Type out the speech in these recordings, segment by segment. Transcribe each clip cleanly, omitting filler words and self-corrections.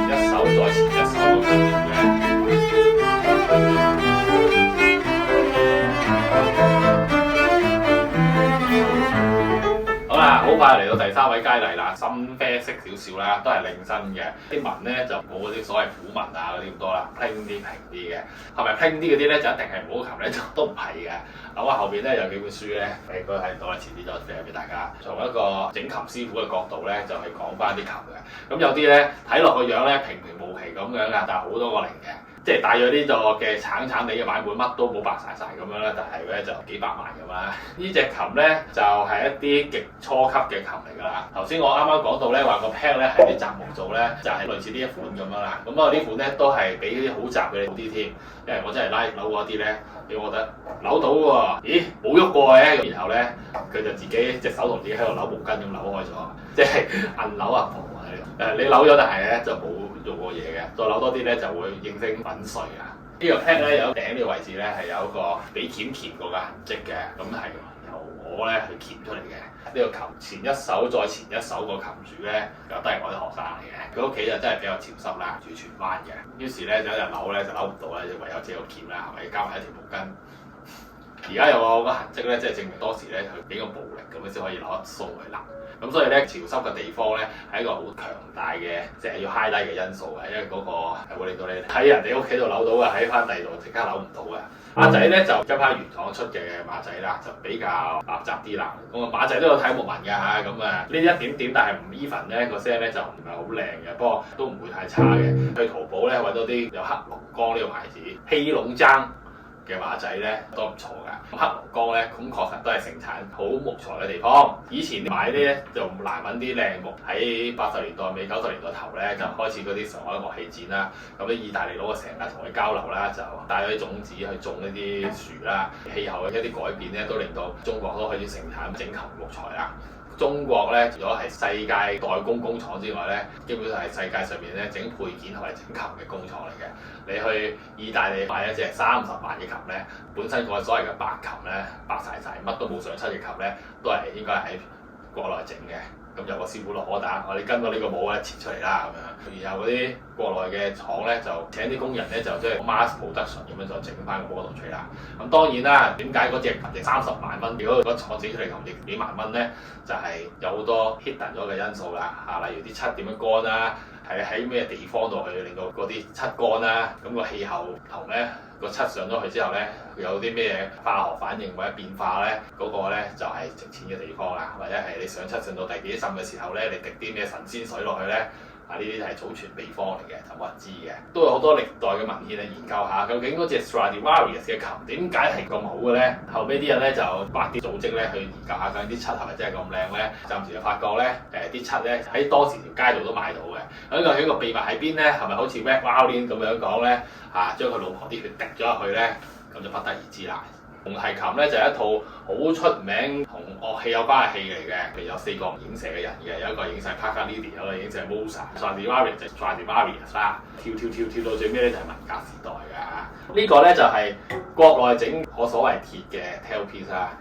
一手再前一手個琴主咧。好快嚟到第三位佳麗啦，深啡色少少啦，都係靚身嘅。啲紋咧就冇嗰啲所謂虎紋啊嗰啲咁多啦，平啲嘅。係咪平啲嗰啲咧就一定係唔好琴咧？都唔係嘅。咁啊後邊咧有幾本書咧，應該喺度啦，遲啲再寫俾大家。從一個整琴師傅嘅角度咧，就去講翻啲琴嘅。咁有啲咧睇落個樣咧平平無奇咁樣噶，但係好多個零嘅。即係大約呢個嘅橙地嘅版本，乜都冇白晒咁樣啦，但係咧就幾百萬咁啦。呢隻琴咧就係一啲極初級嘅琴嚟㗎啦。頭先我啱啱講到咧話個 pad 咧係啲雜木做咧，就係類似呢一款咁樣啦。咁啊呢款咧都係比啲好雜嘅好啲添，因為我真係拉扭嗰啲咧，你覺得扭到喎？咦冇喐過嘅，然後咧佢就自己隻手同自己喺度扭毛巾咁扭開咗，即係摁扭啊婆喺度。你扭咗，但係咧就冇做過嘢嘅，再扭多啲咧就會應聲粉碎啊！呢個 pad 咧有頂呢個位置咧係有一個俾鉗過嘅痕跡嘅，咁係由我咧去鉗出嚟嘅。呢個琴前一手再前一手個琴主咧，又都係我啲學生嚟嘅。佢屋企就真係比較潮濕啦，住荃灣嘅。於是咧就一日扭咧就扭唔到咧，就唯有借個鉗啦，係咪加埋一條毛巾？而家有個痕跡咧，即係證明當時咧佢幾個暴力咁樣先可以扭得鬆佢啦。咁所以咧潮濕嘅地方咧係一個好強大嘅，成日要 highlight 嘅因素嘅，因為嗰個係會令到你喺人哋屋企度扭到嘅，喺翻第二度即刻扭唔到嘅。馬仔咧就一批原廠出嘅馬仔啦，就比較垃雜啲啦。咁啊馬仔都有睇木紋嘅嚇，咁啊呢一點點，但係唔 even 咧個聲咧就唔係好靚嘅，不過都唔會太差嘅。去淘寶咧揾到啲有黑龍江呢個牌子希龍爭嘅馬仔咧都唔錯㗎。黑龍江咧咁確實都係盛產好木材嘅地方。以前買啲咧就難揾啲靚木，喺80年代尾90年代頭咧就開始嗰啲上海樂器展啦。咁啲意大利佬啊成日同佢交流啦，就帶咗啲種子去種一啲樹啦。氣候嘅一啲改變咧都令到中國都可以盛產整琴木材啦。中國咧，除咗係世界代工工廠之外咧，基本上係世界上面咧整配件同埋整琴嘅工廠嚟嘅。你去意大利買一隻30萬嘅琴咧，本身個所謂嘅白琴咧，白晒，乜都冇上漆嘅琴咧，都係應該喺國內整嘅。咁有個師傅落我打，我哋跟到呢個模咧切出嚟啦咁樣。然後嗰啲國內嘅廠咧就請啲工人咧就即係 mass production 咁樣就整翻個 model 出嚟啦。咁當然啦，點解嗰隻琴值30萬蚊？如果嗰廠整出嚟琴值幾萬蚊咧，就係有好多 hidden 咗嘅因素啦嚇，例如啲漆點樣乾啦，係喺咩地方度去令到嗰啲漆乾啦，咁個氣候唔同咧。個漆上咗去之後咧，有啲咩化學反應或者變化咧，嗰個咧就係值錢嘅地方啦。或者係你上漆上到第幾滲嘅時候咧，你滴啲咩神仙水落去咧，呢啲係祖傳秘方嚟嘅，就冇人知嘅。都有好多歷代嘅文獻去研究下，究竟嗰隻 Stradivarius 嘅琴點解係咁好嘅咧？後尾啲人咧就畫啲組織咧去研究下究竟啲漆係咪真係咁靚咧？暫時就發覺咧，啲漆咧喺當時條街度都買到嘅。咁究竟個秘密喺邊咧？係咪好似 Red Violin 咁樣講咧？將佢老婆啲血滴咗入去咧，咁就不得而知啦。紅提琴咧就係一套好出名同樂器有關嘅戲嚟嘅，譬如有4個影射嘅人嘅，有一個影射 Paganini， 有一個影射 Mozart，Stradivarius 就 Stradivarius 啦，跳到最尾咧就係文革時代㗎。呢個咧就係國內整我所謂鐵嘅 tailpiece 啦，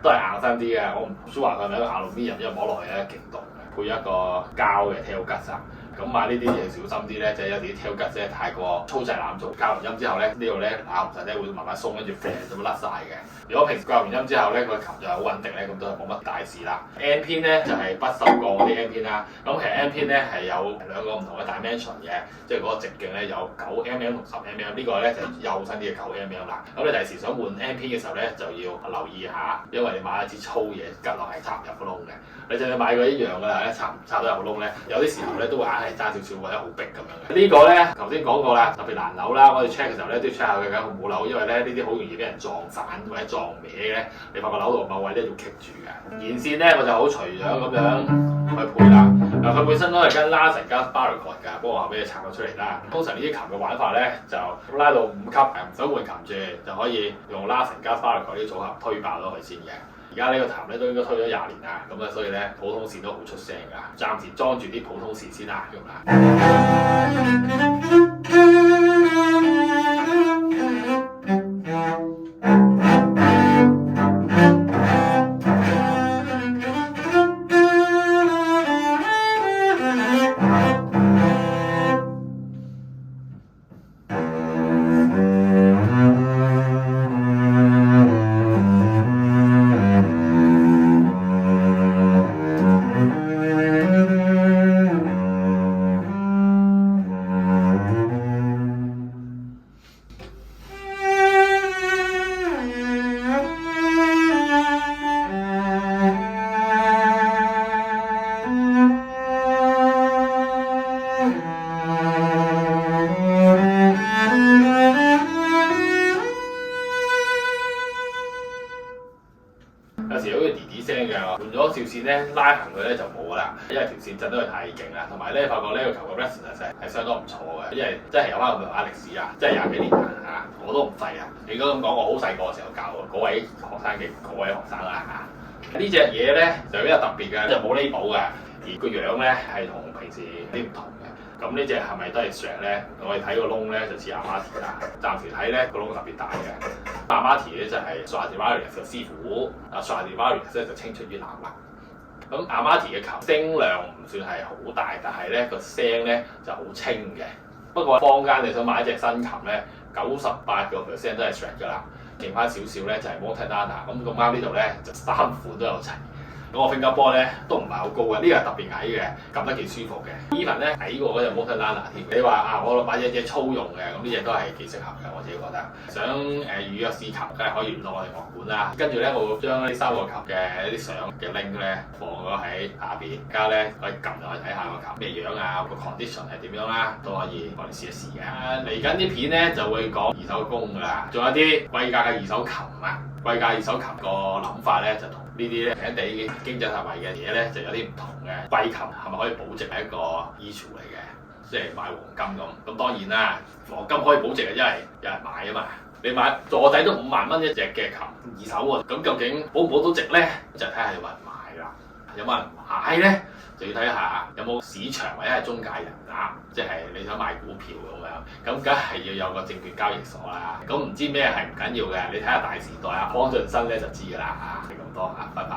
都係硬身啲嘅。我唔知話佢係咪一個 aluminium 因為摸落去咧勁凍嘅，配一個膠嘅 tail guts 啊。咁買呢啲嘢小心啲咧，即係有啲 tail guts 咧太過粗製濫造，校完音之後咧呢度咧咬唔實咧會慢慢鬆，跟住飛就會甩晒嘅。如果平時校完音之後咧個琴就係好穩定咧，咁都係冇乜大事啦。N 偏咧就係不鏽鋼嗰啲 N 偏啦。咁其實 N 偏咧係有2個唔同嘅 dimension 嘅，即係嗰個直徑咧有9mm 同10mm，呢個咧就幼身啲嘅9mm啦。咁你第時想換 N 偏嘅時候咧就要留意下，因為你買一支粗嘢吉落係插唔入個窿嘅。你就算買過一樣㗎啦，插得入個窿咧，有啲時候咧都會硬係爭少少或者好逼咁樣嘅。呢個咧頭先講過啦，特別難扭啦。我哋 check 嘅時候咧都要 check 下佢好唔好扭，因為咧呢啲好容易俾人撞散或者撞歪咧。你發覺扭到某位咧要棘住嘅。弦線咧我就好隨樣咁樣去配啦。佢本身都係跟 Larsen 加 Baricot 㗎，不過我話俾你拆咗出嚟啦。通常呢啲琴嘅玩法咧就拉到5級，唔想換琴住就可以用 Larsen 加 Baricot 呢啲組合推爆咗佢先嘅。而家呢個琴咧都應該推咗20年啦，咁啊所以咧普通線都好出聲㗎。暫時裝住啲普通線先啦，用啦。線咧拉行佢咧就冇㗎啦，因為條線震得佢太勁啦，同埋咧發覺呢個球嘅 resonance 係相當唔錯嘅，因為真係有翻咁上下歷史啊，真係廿幾年啊，我都唔細啊。你如果咁講，我好細個嘅時候教嗰位學生嘅嗰位學生啦嚇。呢隻嘢咧就比較特別嘅，就冇 label 嘅，而個樣咧係同平時啲唔同嘅。咁呢隻係咪都係 Strat 咧？我哋睇個窿咧就似 Amati 啦，暫時睇咧個窿特別大嘅。Amati 咧就係 Stradivarius 嘅師傅，Stradivarius 咧就青出於藍啦。咁 Amati 嘅琴聲量唔算係好大，但係咧個聲咧就好清嘅。不過坊間你想買一隻新琴咧，98% 都係 Strat 㗎啦，剩翻少少咧就係 Montana。咁啱呢度咧就3款都有齊。咁我 finger ball 咧都唔係好高嘅，呢個係特別矮嘅，撳得幾舒服嘅。Even 咧矮過嗰隻 Montana 添。你話啊，我買隻粗用嘅，咁呢隻都係幾適合嘅，我自己覺得。想預約試琴，梗係可以聯絡我哋樂館啦。跟住咧，我會將呢3個琴嘅一啲相嘅 link 咧放咗喺下邊，而家咧可以撳落去睇下個琴咩樣啊，個 condition 係點樣啦，都可以我哋試一試嘅。嚟緊啲片咧就會講二手工㗎啦，仲有啲貴價嘅二手琴啊。貴價二手琴個諗法咧就同呢啲咧平地經濟實惠嘅嘢咧就有啲唔同嘅。貴琴係咪可以保值係一個 issue 嚟嘅，即係買黃金咁。咁當然啦，黃金可以保值嘅，因為有人買啊嘛。你買座底都5萬蚊一隻嘅琴，二手喎，咁究竟保唔保到值咧？就睇下有冇人買啦。有冇人買咧？就要睇下有冇市場或者係中介人啊，即係你想買股票咁樣，咁梗係要有個證券交易所啦。咁唔知咩係唔緊要嘅，你睇下大時代啊，方進新咧就知㗎啦嚇。係咁多嚇，拜拜。